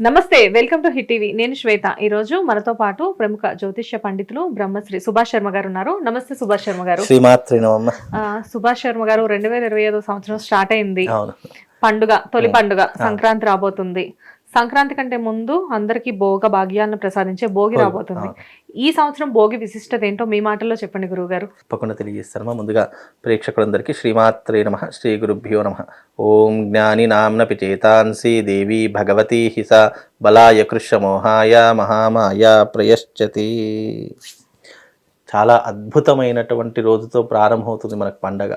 నమస్తే, welcome to hit TV. నేను శ్వేత. ఈ రోజు మనతో పాటు ప్రముఖ జ్యోతిష్య పండితులు బ్రహ్మశ్రీ సుభాష్ శర్మ గారు ఉన్నారు. నమస్తే సుభాష్ శర్మ గారు. శ్రీమాత్రి నమః. సుభాష్ శర్మ గారు 2025 సంవత్సరం స్టార్ట్ అయింది. అవును. పండుగ, తొలి పండుగ సంక్రాంతి రాబోతుంది. సంక్రాంతి కంటే ముందు అందరికి భోగ భాగ్యాలను ప్రసాదించే భోగి రాబోతుంది. ఈ సంవత్సరం భోగి విశిష్టత ఏంటో మీ మాటల్లో చెప్పండి గురువు గారు. తప్పకుండా తెలియజేస్తారమ్మా. ముందుగా ప్రేక్షకులందరికీ శ్రీమాత్రే నమః, శ్రీ గురుభ్యో నమః. ఓం జ్ఞాని నామ్నపి చేతాంసి దేవి భగవతి హిస బలాయ కృష్ణమోహాయ మహామాయ ప్రయశ్చతి. చాలా అద్భుతమైనటువంటి రోజుతో ప్రారంభమవుతుంది మనకు పండగ.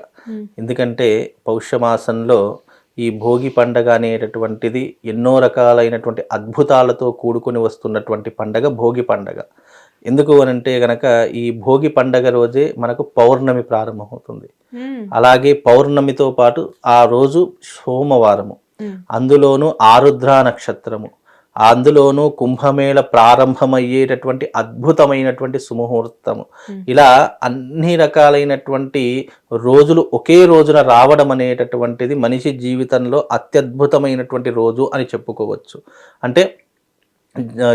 ఎందుకంటే పౌష్యమాసంలో ఈ భోగి పండగ అనేటటువంటిది ఎన్నో రకాలైనటువంటి అద్భుతాలతో కూడుకొని వస్తున్నటువంటి పండగ భోగి పండగ. ఎందుకు అనంటే గనక ఈ భోగి పండగ రోజే మనకు పౌర్ణమి ప్రారంభమవుతుంది. అలాగే పౌర్ణమితో పాటు ఆ రోజు సోమవారము, అందులోనూ ఆరుద్ర నక్షత్రము, అందులోనూ కుంభమేళ ప్రారంభమయ్యేటటువంటి అద్భుతమైనటువంటి సుముహూర్తము. ఇలా అన్ని రకాలైనటువంటి రోజులు ఒకే రోజున రావడం అనేటటువంటిది మనిషి జీవితంలో అత్యద్భుతమైనటువంటి రోజు అని చెప్పుకోవచ్చు. అంటే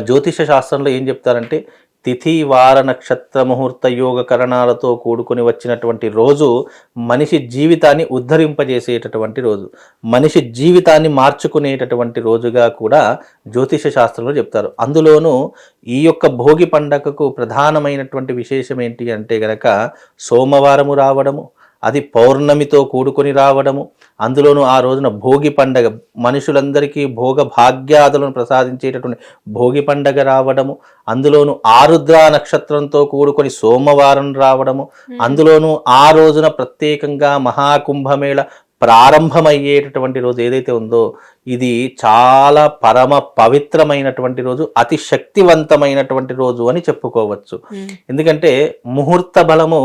జ్యోతిష శాస్త్రంలో ఏం చెప్తారంటే తిథి వార నక్షత్ర ముహూర్త యోగ కరణాలతో కూడుకొని వచ్చినటువంటి రోజు మనిషి జీవితాన్ని ఉద్ధరింపజేసేటటువంటి రోజు, మనిషి జీవితాన్ని మార్చుకునేటటువంటి రోజుగా కూడా జ్యోతిష శాస్త్రంలో చెప్తారు. అందులోనూ ఈ యొక్క భోగి పండగకు ప్రధానమైనటువంటి విశేషం ఏంటి అంటే గనక సోమవారము రావడము, అది పౌర్ణమితో కూడుకొని రావడము, అందులోనూ ఆ రోజున భోగి పండగ మనుషులందరికీ భోగ భాగ్యాదులను ప్రసాదించేటటువంటి భోగి పండగ రావడము, అందులోనూ ఆరుద్ర నక్షత్రంతో కూడుకొని సోమవారం రావడము, అందులోనూ ఆ రోజున ప్రత్యేకంగా మహాకుంభమేళ ప్రారంభమయ్యేటటువంటి రోజు ఏదైతే ఉందో ఇది చాలా పరమ పవిత్రమైనటువంటి రోజు, అతి శక్తివంతమైనటువంటి రోజు అని చెప్పుకోవచ్చు. ఎందుకంటే ముహూర్త బలము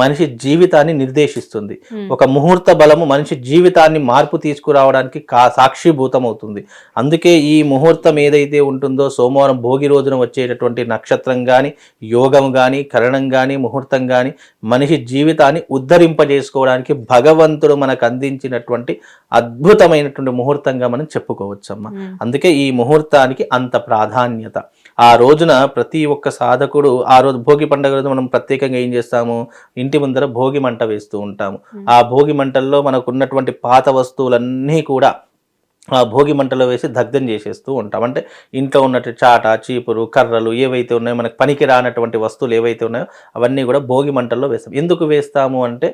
మనిషి జీవితాన్ని నిర్దేశిస్తుంది. ఒక ముహూర్త బలము మనిషి జీవితాన్ని మార్పు తీసుకురావడానికి సాక్షిభూతం అవుతుంది. అందుకే ఈ ముహూర్తం ఏదైతే ఉంటుందో సోమవారం భోగి రోజున వచ్చేటటువంటి నక్షత్రం కానీ, యోగం కానీ, కరణం కానీ, ముహూర్తం కానీ మనిషి జీవితాన్ని ఉద్ధరింపజేసుకోవడానికి భగవంతుడు మనకు అందించినటువంటి అద్భుతమైనటువంటి ముహూర్తంగా మనం చెప్పుకోవచ్చమ్మా. అందుకే ఈ ముహూర్తానికి అంత ప్రాధాన్యత. ఆ రోజున ప్రతి ఒక్క సాధకుడు ఆ రోజు భోగి పండుగ రోజు మనం ప్రత్యేకంగా ఏం చేస్తాము, ఇంటి ముందర భోగి మంట వేస్తూ ఉంటాము. ఆ భోగి మంటల్లో మనకు ఉన్నటువంటి పాత వస్తువులన్నీ కూడా ఆ భోగి మంటలో వేసి దగ్ధం చేసేస్తూ ఉంటాం. అంటే ఇంట్లో ఉన్నట్టు చాట, చీపురు, కర్రలు ఏవైతే ఉన్నాయో, మనకు పనికి రానటువంటి వస్తువులు ఏవైతే ఉన్నాయో అవన్నీ కూడా భోగి మంటల్లో వేస్తాం. ఎందుకు వేస్తాము అంటే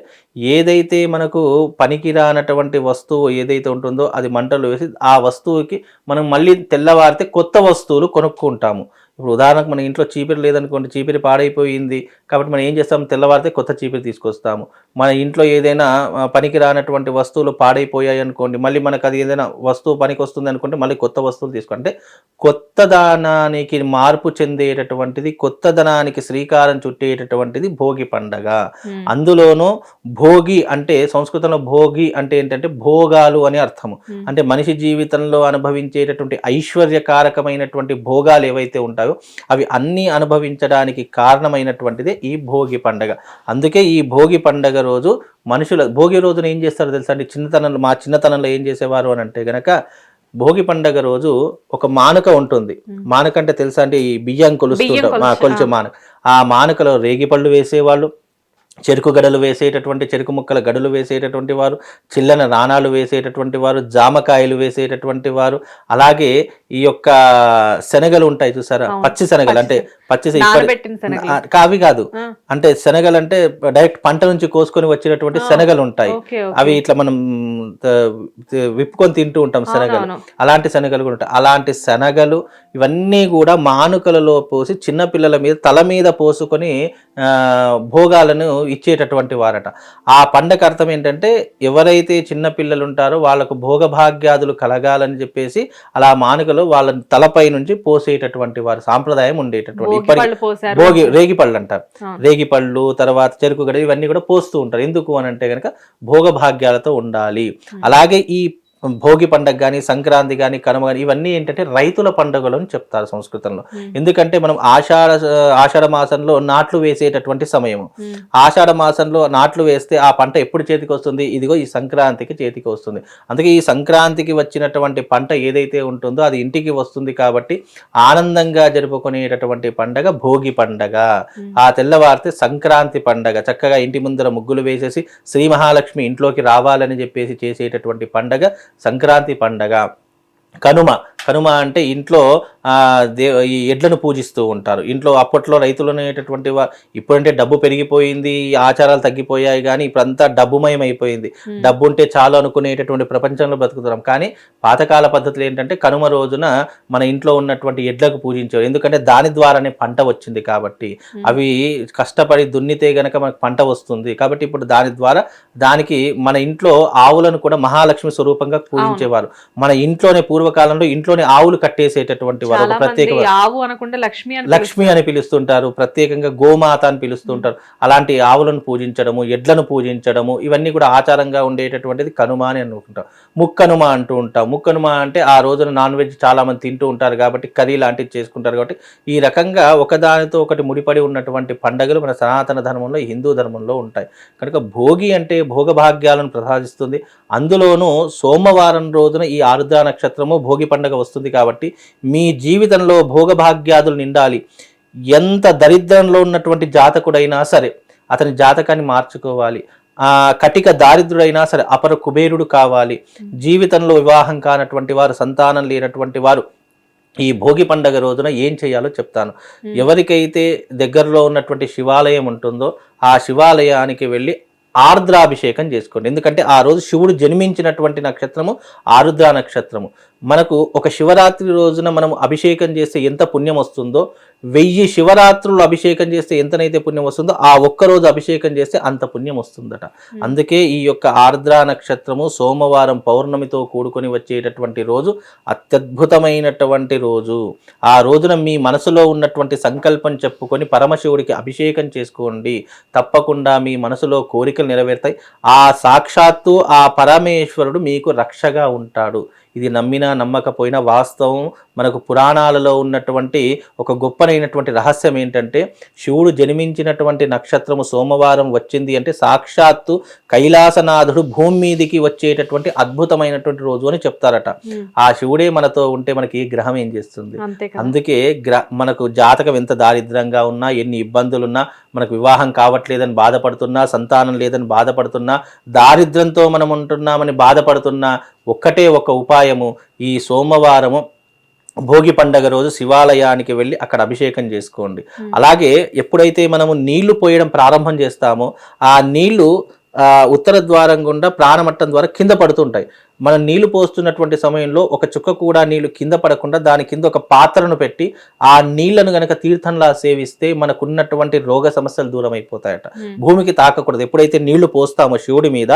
ఏదైతే మనకు పనికి రానటువంటి వస్తువు ఏదైతే ఉంటుందో అది మంటల్లో వేసి ఆ వస్తువుకి మనం మళ్ళీ తెల్లవారితే కొత్త వస్తువులు కొనుక్కుంటాము. ఇప్పుడు ఉదాహరణకు మన ఇంట్లో చీపిరి లేదనుకోండి, చీపిరి పాడైపోయింది కాబట్టి మనం ఏం చేస్తాము, తెల్లవారితే కొత్త చీపిరి తీసుకొస్తాము. మన ఇంట్లో ఏదైనా పనికి రానటువంటి వస్తువులు పాడైపోయాయి అనుకోండి, మళ్ళీ మనకు అది ఏదైనా వస్తువు పనికి వస్తుంది అనుకుంటే మళ్ళీ కొత్త వస్తువులు తీసుకుంటే కొత్త ధనానికి మార్పు చెందేటటువంటిది, కొత్త ధనానికి శ్రీకారం చుట్టేటటువంటిది భోగి పండగ. అందులోనూ భోగి అంటే సంస్కృతంలో భోగి అంటే ఏంటంటే భోగాలు అని అర్థము. అంటే మనిషి జీవితంలో అనుభవించేటటువంటి ఐశ్వర్యకారకమైనటువంటి భోగాలు ఏవైతే ఉంటాయో అవి అన్నీ అనుభవించడానికి కారణమైనటువంటిదే ఈ భోగి పండగ. అందుకే ఈ భోగి పండగ రోజు మనుషుల భోగి రోజున ఏం చేస్తారో తెలుసా అండి, మా చిన్నతనంలో ఏం చేసేవారు అని అంటే గనక భోగి పండగ రోజు ఒక మానుక ఉంటుంది. మానుక అంటే తెలుసా అండి, ఈ బియ్యం కొలుస్తుంటాం, కొలిచే మానుక. ఆ మానుకలో రేగిపళ్ళు వేసేవాళ్ళు, చెరుకు గడలు వేసేటటువంటి చెరుకు ముక్కల గడులు వేసేటటువంటి వారు, చిల్లన నాణాలు వేసేటటువంటి వారు, జామకాయలు వేసేటటువంటి వారు, అలాగే ఈ యొక్క శనగలు ఉంటాయి చూసారా, పచ్చి శనగలు అంటే కావి కాదు, అంటే శనగలు అంటే డైరెక్ట్ పంట నుంచి కోసుకొని వచ్చినటువంటి శనగలు ఉంటాయి. అవి ఇట్లా మనం విప్పుకొని తింటూ ఉంటాం శనగలు. అలాంటి శనగలు కూడా ఉంటాయి. అలాంటి శనగలు ఇవన్నీ కూడా మానుకలలో పోసి చిన్నపిల్లల మీద తల మీద పోసుకొని భోగాలను ఇచ్చేటటువంటి వారట. ఆ పండగ అర్థం ఏంటంటే ఎవరైతే చిన్న పిల్లలు ఉంటారో వాళ్ళకు భోగభాగ్యాదులు కలగాలని చెప్పేసి అలా మానుకలో వాళ్ళ తలపై నుంచి పోసేటటువంటి వారు సాంప్రదాయం ఉండేటటువంటి. భోగి రేగిపళ్ళు అంటారు, రేగిపళ్ళు తర్వాత చెరుకు గడ ఇవన్నీ కూడా పోస్తూ ఉంటారు. ఎందుకు అని అంటే కనుక భోగభాగ్యాలతో ఉండాలి. అలాగే ఈ భోగి పండుగ కానీ, సంక్రాంతి కానీ, కనుమ కానీ ఇవన్నీ ఏంటంటే రైతుల పండుగలు అని చెప్తారు సంస్కృతంలో. ఎందుకంటే మనం ఆషాఢ మాసంలో నాట్లు వేసేటటువంటి సమయము. ఆషాఢ మాసంలో నాట్లు వేస్తే ఆ పంట ఎప్పుడు చేతికి వస్తుంది? ఇదిగో ఈ సంక్రాంతికి చేతికి వస్తుంది. అందుకే ఈ సంక్రాంతికి వచ్చినటువంటి పంట ఏదైతే ఉంటుందో అది ఇంటికి వస్తుంది కాబట్టి ఆనందంగా జరుపుకునేటటువంటి పండగ భోగి పండగ. ఆ తెల్లవారితే సంక్రాంతి పండగ, చక్కగా ఇంటి ముందర ముగ్గులు వేసేసి శ్రీ మహాలక్ష్మి ఇంట్లోకి రావాలని చెప్పేసి చేసేటటువంటి పండగ సంక్రాంతి పండగ. కనుమ అంటే ఇంట్లో ఈ ఎడ్లను పూజిస్తూ ఉంటారు. ఇంట్లో అప్పట్లో రైతులు అనేటటువంటి ఇప్పుడంటే డబ్బు పెరిగిపోయింది, ఆచారాలు తగ్గిపోయాయి, కానీ ఇప్పుడంతా డబ్బుమయం అయిపోయింది. డబ్బు ఉంటే చాలు అనుకునేటటువంటి ప్రపంచంలో బ్రతుకుతున్నాం. కానీ పాతకాల పద్ధతులు ఏంటంటే కనుమ రోజున మన ఇంట్లో ఉన్నటువంటి ఎడ్లకు పూజించారు. ఎందుకంటే దాని ద్వారానే పంట వచ్చింది కాబట్టి, అవి కష్టపడి దున్నితే గనక మనకు పంట వస్తుంది కాబట్టి ఇప్పుడు దాని ద్వారా దానికి మన ఇంట్లో ఆవులను కూడా మహాలక్ష్మి స్వరూపంగా పూజించేవారు. మన ఇంట్లోనే పూర్వకాలంలో ఇంట్లోనే ఆవులు కట్టేసేటటువంటి వారు. లక్ష్మి అని పిలుస్తుంటారు, ప్రత్యేకంగా గోమాత అని పిలుస్తుంటారు. అలాంటి ఆవులను పూజించడము, ఎడ్లను పూజించడము ఇవన్నీ కూడా ఆచారంగా ఉండేటటువంటిది కనుమ అని అనుకుంటాం. ముక్కనుమ అంటూ ఉంటాం. ముక్కనుమ అంటే ఆ రోజున నాన్ వెజ్ చాలా మంది తింటూ ఉంటారు కాబట్టి కర్రీ లాంటివి చేసుకుంటారు కాబట్టి ఈ రకంగా ఒకదానితో ఒకటి ముడిపడి ఉన్నటువంటి పండుగలు మన సనాతన ధర్మంలో, హిందూ ధర్మంలో ఉంటాయి. కనుక భోగి అంటే భోగభాగ్యాలను ప్రసాదిస్తుంది. అందులోనూ సోమవారం రోజున ఈ ఆరుద్ర నక్షత్రము భోగి పండుగ వస్తుంది కాబట్టి మీ జీవితంలో భోగభాగ్యాదులు నిండాలి. ఎంత దరిద్రంలో ఉన్నటువంటి జాతకుడైనా సరే అతని జాతకాన్ని మార్చుకోవాలి. కటిక దారిద్రుడైనా సరే అపర కుబేరుడు కావాలి. జీవితంలో వివాహం కానటువంటి వారు, సంతానం లేనటువంటి వారు ఈ భోగి పండుగ రోజున ఏం చేయాలో చెప్తాను. ఎవరికైతే దగ్గరలో ఉన్నటువంటి శివాలయం ఉంటుందో ఆ శివాలయానికి వెళ్ళి ఆర్ద్రాభిషేకం చేసుకోండి. ఎందుకంటే ఆ రోజు శివుడు జన్మించినటువంటి నక్షత్రము ఆరుద్ర నక్షత్రము. మనకు ఒక శివరాత్రి రోజున మనం అభిషేకం చేస్తే ఎంత పుణ్యం వస్తుందో, 1000 శివరాత్రులు అభిషేకం చేస్తే ఎంతనైతే పుణ్యం వస్తుందో ఆ ఒక్కరోజు అభిషేకం చేస్తే అంత పుణ్యం వస్తుందట. అందుకే ఈ యొక్క ఆర్ద్ర నక్షత్రము సోమవారం పౌర్ణమితో కూడుకొని వచ్చేటటువంటి రోజు అత్యద్భుతమైనటువంటి రోజు. ఆ రోజున మీ మనసులో ఉన్నటువంటి సంకల్పం చెప్పుకొని పరమశివుడికి అభిషేకం చేసుకోండి. తప్పకుండా మీ మనసులో కోరికలు నెరవేరుతాయి. ఆ సాక్షాత్తు ఆ పరమేశ్వరుడు మీకు రక్షగా ఉంటాడు. ఇది నమ్మినా నమ్మకపోయినా వాస్తవం. మనకు పురాణాలలో ఉన్నటువంటి ఒక గొప్పనైనటువంటి రహస్యం ఏంటంటే శివుడు జన్మించినటువంటి నక్షత్రము సోమవారం వచ్చింది అంటే సాక్షాత్తు కైలాసనాథుడు భూమి మీదికి వచ్చేటటువంటి అద్భుతమైనటువంటి రోజు అని చెప్తారట. ఆ శివుడే మనతో ఉంటే మనకి ఏ గ్రహం ఏం చేస్తుంది? అందుకే మనకు జాతకం ఎంత దారిద్రంగా ఉన్నా, ఎన్ని ఇబ్బందులున్నా, మనకు వివాహం కావట్లేదని బాధపడుతున్నా, సంతానం లేదని బాధపడుతున్నా, దారిద్రంతో మనం ఉంటున్నామని బాధపడుతున్నా ఒక్కటే ఒక ఉపాయము. ఈ సోమవారము భోగి పండగ రోజు శివాలయానికి వెళ్ళి అక్కడ అభిషేకం చేసుకోండి. అలాగే ఎప్పుడైతే మనము నీళ్లు పోయడం ప్రారంభం చేస్తామో ఆ నీళ్లు ఉత్తర ద్వారం గుండా ప్రాణమట్టం ద్వారా కింద పడుతుంటాయి. మనం నీళ్లు పోస్తున్నటువంటి సమయంలో ఒక చుక్క కూడా నీళ్లు కింద పడకుండా దాని కింద ఒక పాత్రను పెట్టి ఆ నీళ్లను గనక తీర్థంలా సేవిస్తే మనకున్నటువంటి రోగ సమస్యలు దూరం అయిపోతాయట. భూమికి తాకకూడదు. ఎప్పుడైతే నీళ్లు పోస్తామో శివుడి మీద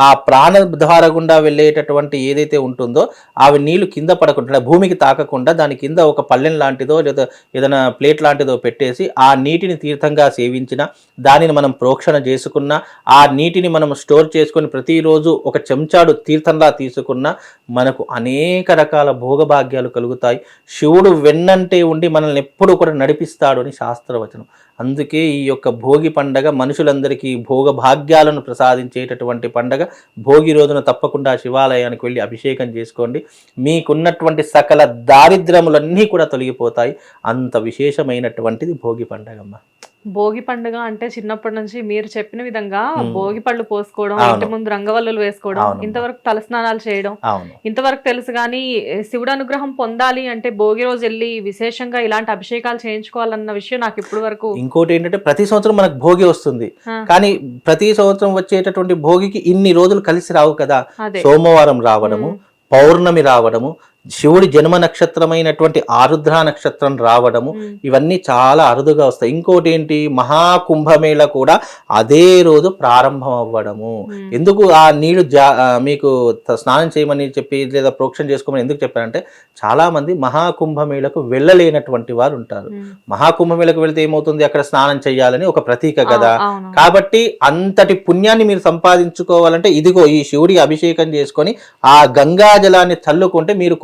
ఆ ప్రాణ ద్వార గుండా వెళ్ళేటటువంటి ఏదైతే ఉంటుందో అవి నీళ్లు కింద పడకుండా భూమికి తాకకుండా దాని కింద ఒక పళ్ళెం లాంటిదో లేదా ఏదైనా ప్లేట్ లాంటిదో పెట్టేసి ఆ నీటిని తీర్థంగా సేవించిన, దానిని మనం ప్రోక్షణ చేసుకున్న, ఆ నీటిని మనం స్టోర్ చేసుకొని ప్రతిరోజు ఒక చెంచాడు తీర్థంలా తీసుకున్న మనకు అనేక రకాల భోగభాగ్యాలు కలుగుతాయి. శివుడు వెన్నంటే ఉండి మనల్ని ఎప్పుడూ కూడా నడిపిస్తాడు అని శాస్త్రవచనం. అందుకే ఈ యొక్క భోగి పండగ మనుషులందరికీ భోగభాగ్యాలను ప్రసాదించేటటువంటి పండగ. భోగి రోజున తప్పకుండా శివాలయానికి వెళ్ళి అభిషేకం చేసుకోండి. మీకున్నటువంటి సకల దారిద్ర్యములన్నీ కూడా తొలగిపోతాయి. అంత విశేషమైనటువంటిది భోగి పండగమ్మ. భోగి పండుగ అంటే చిన్నప్పటి నుంచి మీరు చెప్పిన విధంగా భోగి పళ్ళు పోసుకోవడం, ఇంటి ముందు రంగవల్లులు వేసుకోవడం, ఇంతవరకు తలస్నానాలు చేయడం ఇంతవరకు తెలుసు. కానీ శివుడు అనుగ్రహం పొందాలి అంటే భోగి రోజు వెళ్ళి విశేషంగా ఇలాంటి అభిషేకాలు చేయించుకోవాలన్న విషయం నాకు ఇప్పుడు వరకు. ఇంకోటి ఏంటంటే ప్రతి సంవత్సరం మనకు భోగి వస్తుంది, కానీ ప్రతి సంవత్సరం వచ్చేటటువంటి భోగికి ఇన్ని రోజులు కలిసి రావు కదా. సోమవారం రావడము, పౌర్ణమి రావడము, శివుడి జన్మ నక్షత్రమైనటువంటి ఆరుద్ర నక్షత్రం రావడము, ఇవన్నీ చాలా అరుదుగా వస్తాయి. ఇంకోటి ఏంటి, మహాకుంభమేళ కూడా అదే రోజు ప్రారంభం అవ్వడము. ఎందుకు ఆ నీళ్లు మీకు స్నానం చేయమని చెప్పి లేదా ప్రోక్షణ చేసుకోమని ఎందుకు చెప్పారంటే, చాలా మంది మహాకుంభమేళకు వెళ్ళలేనటువంటి వారు ఉంటారు. మహాకుంభమేళకు వెళ్తే ఏమవుతుంది, అక్కడ స్నానం చేయాలని ఒక ప్రతీక కదా. కాబట్టి అంతటి పుణ్యాన్ని మీరు సంపాదించుకోవాలంటే ఇదిగో ఈ శివుడికి అభిషేకం చేసుకొని ఆ గంగా జలాన్ని చల్లుకుంటే మీరు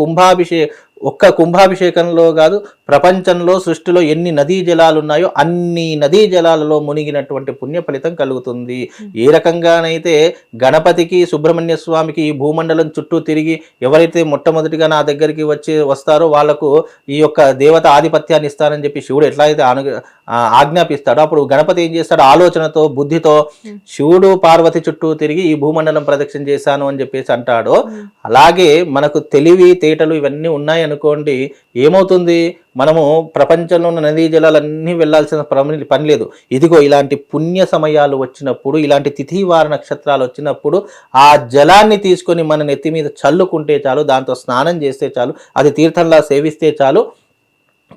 ఒక్క కుంభాభిషేకంలో కాదు, ప్రపంచంలో సృష్టిలో ఎన్ని నదీ జలాలు ఉన్నాయో అన్ని నదీ జలాలలో మునిగినటువంటి పుణ్య ఫలితం కలుగుతుంది. ఏ రకంగానైతే గణపతికి సుబ్రహ్మణ్య స్వామికి ఈ భూమండలం చుట్టూ తిరిగి ఎవరైతే మొట్టమొదటిగా నా దగ్గరికి వస్తారో వాళ్లకు ఈ యొక్క దేవత ఆధిపత్యాన్ని ఇస్తానని చెప్పి శివుడు ఎట్లయితే ఆజ్ఞాపిస్తాడో, అప్పుడు గణపతి ఏం చేస్తాడు, ఆలోచనతో బుద్ధితో శివుడు పార్వతి చుట్టూ తిరిగి ఈ భూమండలం ప్రదక్షిణ చేశాను అని చెప్పేసి అంటాడో, అలాగే మనకు తెలివి తేటలు ఇవన్నీ ఉన్నాయి అనుకోండి, ఏమవుతుంది, మనము ప్రపంచంలో ఉన్న నదీ జలాలన్నీ వెళ్లాల్సిన పని లేదు. ఇదిగో ఇలాంటి పుణ్య సమయాలు వచ్చినప్పుడు, ఇలాంటి తిథివార నక్షత్రాలు వచ్చినప్పుడు ఆ జలాన్ని తీసుకొని మన నెత్తి మీద చల్లుకుంటే చాలు, దాంతో స్నానం చేస్తే చాలు, అది తీర్థంలా సేవిస్తే చాలు,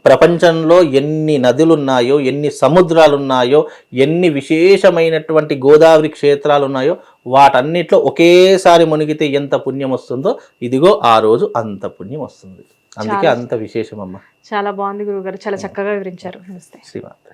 ప్రపంచంలో ఎన్ని నదులున్నాయో, ఎన్ని సముద్రాలున్నాయో, ఎన్ని విశేషమైనటువంటి గోదావరి క్షేత్రాలు ఉన్నాయో వాటన్నిటిలో ఒకేసారి మునిగితే ఎంత పుణ్యం వస్తుందో, ఇదిగో ఆ రోజు అంత పుణ్యం వస్తుంది. అందుకే అంత విశేషం అమ్మ. చాలా బాగుంది గురుగారు, చాలా చక్కగా వివరించారు. నమస్తే. శ్రీమాత్రే.